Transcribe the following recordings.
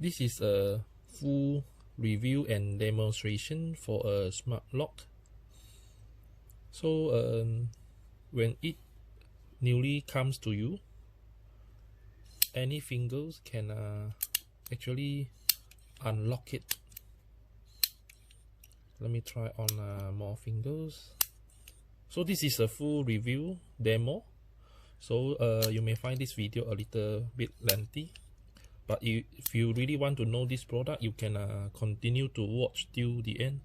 This is a full review and demonstration for a smart lock. So when it newly comes to you, any fingers can actually unlock it. Let me try on more fingers. So this is a full review demo. So you may find this video a little bit lengthy, but if you really want to know this product, you can continue to watch till the end.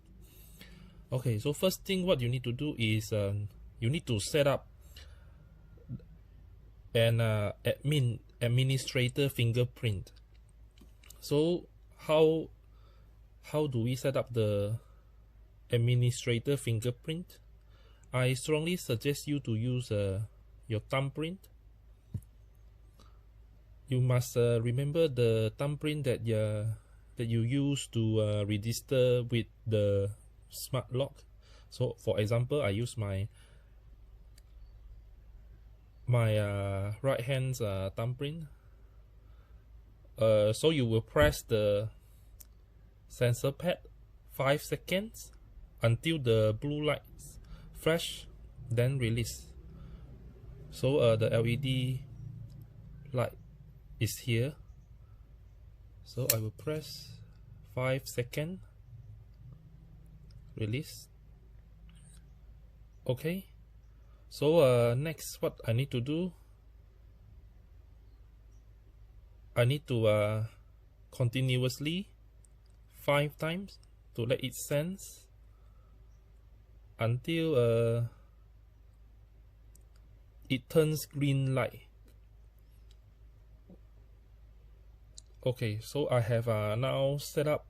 Okay, so first thing what you need to do is you need to set up an administrator fingerprint. So how do we set up the administrator fingerprint? I strongly suggest you to use your thumbprint. You must remember the thumbprint that you use to register with the smart lock. So for example, I use my right hand's thumbprint. So you will press the sensor pad 5 seconds until the blue lights flash, then release. So the LED light is here. So I will press 5 seconds, release. Okay. So next, what I need to do, I need to continuously 5 times to let it sense until it turns green light. Okay, so I have now set up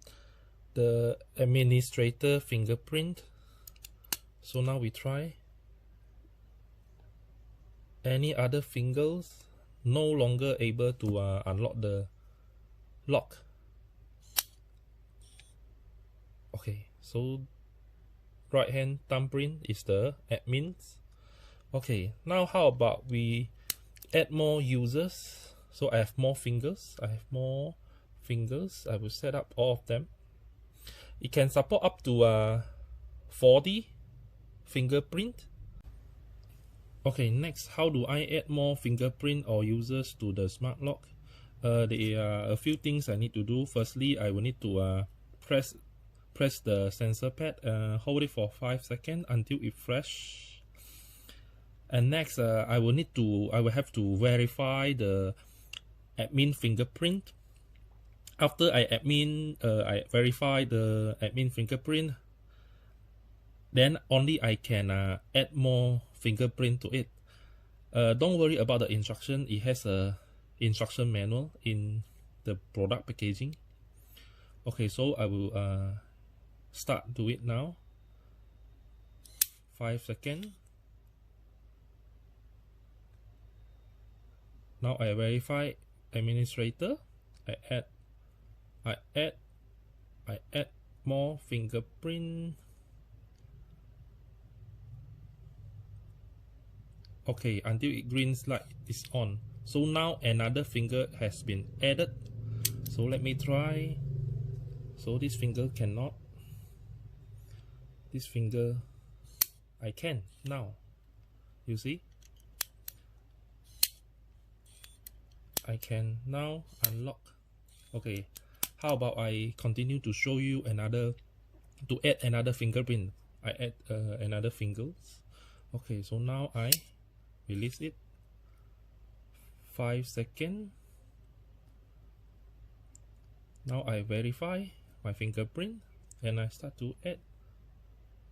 the administrator fingerprint. So now we try. Any other fingers no longer able to unlock the lock. Okay, so right hand thumbprint is the admin's. Okay, now how about we add more users? So I have more fingers. I will set up all of them. It can support up to 40 fingerprint. Okay, next, how do I add more fingerprint or users to the smart lock? There are a few things I need to do. Firstly, I will need to press the sensor pad, hold it for 5 seconds until it flash. And next, I will have to verify the admin fingerprint. After I verify the admin fingerprint, then only I can add more fingerprint to it. Don't worry about the instruction. It has a instruction manual in the product packaging. Okay, so I will start do it now. 5 seconds. Now I verify administrator. I add more fingerprint. Okay, until it green light is on. So now another finger has been added. So let me try. So this finger cannot. This finger I can now. You see? I can now unlock. Okay, how about I continue to show you to add another fingerprint. I add another fingers. Okay, so now I release it. 5 seconds. Now I verify my fingerprint and I start to add.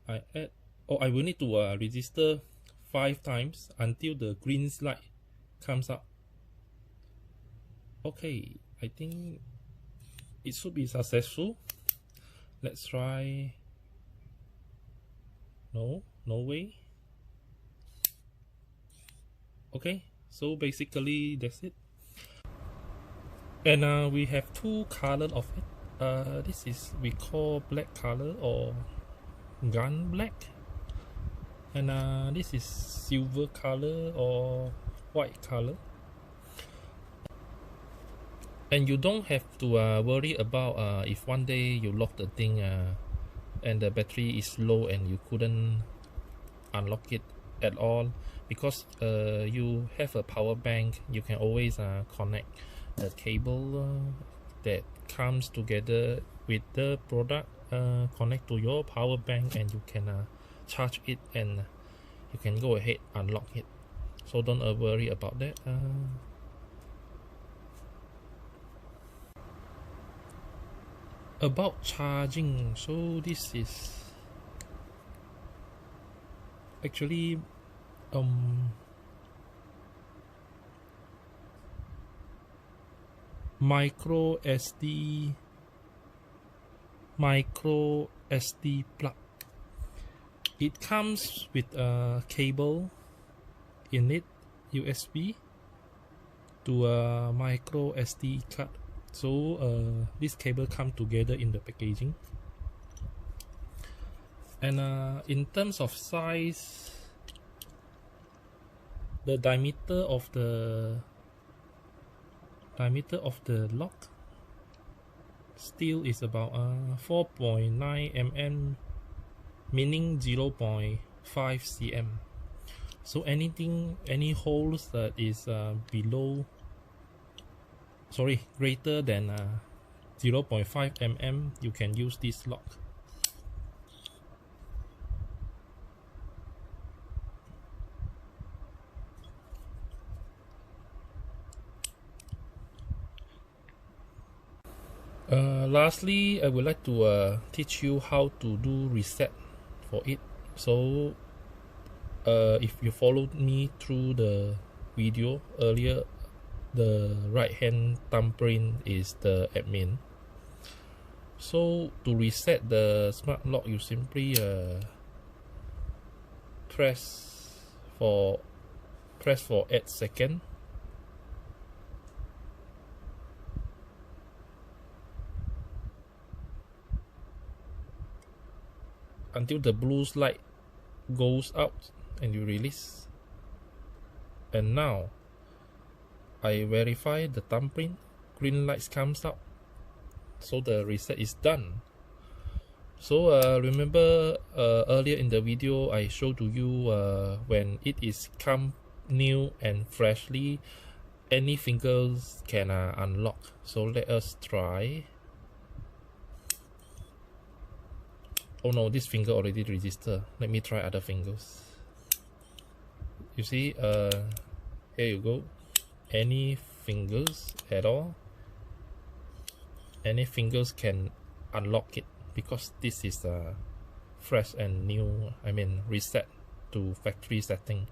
I will need to register 5 times until the green light comes up. Okay, I think it should be successful. Let's try. No way. Okay, so basically that's it. And we have 2 colors of it. This is we call black color or gun black, and this is silver color or white color. And you don't have to worry about if one day you lock the thing and the battery is low and you couldn't unlock it at all, because you have a power bank. You can always connect the cable that comes together with the product, connect to your power bank, and you can charge it, and you can go ahead unlock it. So don't worry about that. About charging, so this is actually micro SD plug. It comes with a cable in it, USB to a micro SD card. So this cable come together in the packaging. And in terms of size, the diameter of the lock still is about 4.9 mm, meaning 0.5 cm. So any holes that is greater than 0.5 mm, you can use this lock. Lastly, I would like to teach you how to do reset for it. So if you followed me through the video earlier, the right hand thumbprint is the admin. So to reset the smart lock, you simply press for 8 seconds. Until the blue light goes out and you release. And now I verify the thumbprint, green lights comes up, so the reset is done. So remember earlier in the video I showed to you when it is come new and freshly, any fingers can unlock. So let us try. Oh no, this finger already registered. Let me try other fingers. You see, here you go. Any fingers at all, any fingers can unlock it, because this is fresh and new, I mean reset to factory setting.